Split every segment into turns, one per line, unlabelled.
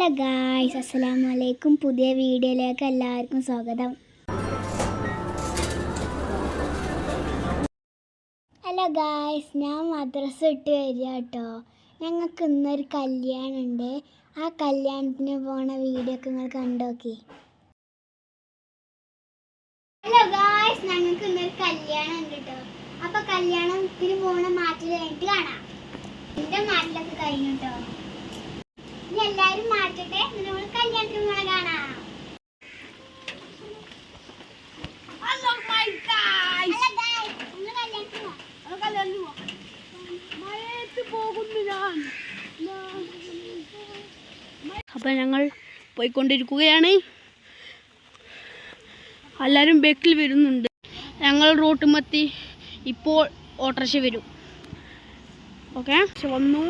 Hello guys, അസ്സലാമു അലൈക്കും. പുതിയ വീഡിയോയിലേക്ക് എല്ലാവർക്കും സ്വാഗതം. ഹലോ ഗായ്സ്, ഞാൻ മദ്രസ ഇട്ട് വരിക കേട്ടോ. ഞങ്ങൾക്ക് ഇന്നൊരു കല്യാണമുണ്ട്. ആ കല്യാണത്തിന് പോണ വീഡിയോ ഒക്കെ നിങ്ങൾ കണ്ടോക്കി. ഹലോ ഗായ്സ്, ഞങ്ങൾക്ക് ഇന്നൊരു കല്യാണം ഉണ്ട് കേട്ടോ. അപ്പോൾ കല്യാണത്തിന് പോണ മാറ്റിൽ കഴിഞ്ഞിട്ട് കാണാം. എൻ്റെ മാറ്റിലൊക്കെ കഴിഞ്ഞു കേട്ടോ. ഇനി എല്ലാവരും മാറ്റട്ടെ, നമ്മൾ കല്യാണത്തിന് പോണ കാണാം.
അപ്പം ഞങ്ങൾ പോയിക്കൊണ്ടിരിക്കുകയാണ്. എല്ലാവരും ബേക്കിൽ വരുന്നുണ്ട്. ഞങ്ങൾ റോട്ടുമെത്തി. ഇപ്പോൾ ഓട്ടോറിക്ഷ വരും. ഓക്കെ, വന്നു.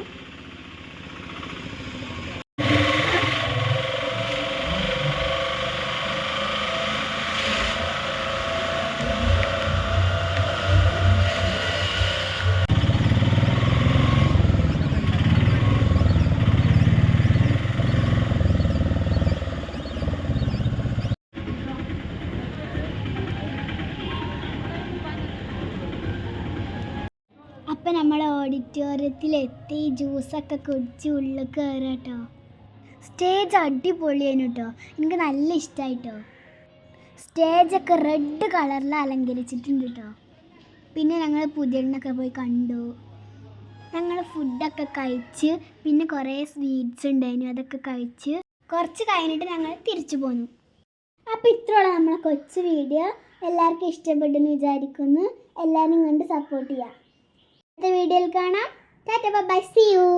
അപ്പം നമ്മൾ ഓഡിറ്റോറിയത്തിലെത്തി. ജ്യൂസൊക്കെ കുടിച്ച് ഉള്ളിൽ കയറുക കേട്ടോ. സ്റ്റേജ് അടിപൊളിയായിരുന്നു കേട്ടോ. എനിക്ക് നല്ല ഇഷ്ടമായിട്ടോ. സ്റ്റേജൊക്കെ റെഡ് കളറിൽ അലങ്കരിച്ചിട്ടുണ്ട് കേട്ടോ. പിന്നെ ഞങ്ങൾ പുതിയണ്ണൊക്കെ പോയി കണ്ടു. ഞങ്ങൾ ഫുഡൊക്കെ കഴിച്ച്, പിന്നെ കുറേ സ്വീറ്റ്സ് ഉണ്ടായിരുന്നു, അതൊക്കെ കഴിച്ച് കുറച്ച് കഴിഞ്ഞിട്ട് ഞങ്ങൾ തിരിച്ചു പോന്നു. അപ്പോൾ ഇത്രയുള്ള നമ്മളെ കൊച്ചു വീഡിയോ എല്ലാവർക്കും ഇഷ്ടപ്പെട്ടെന്ന് വിചാരിക്കുന്നു. എല്ലാവരും കണ്ട് സപ്പോർട്ട് ചെയ്യാം. അടുത്ത വീഡിയോയിൽ കാണാം. Tata bye, see U.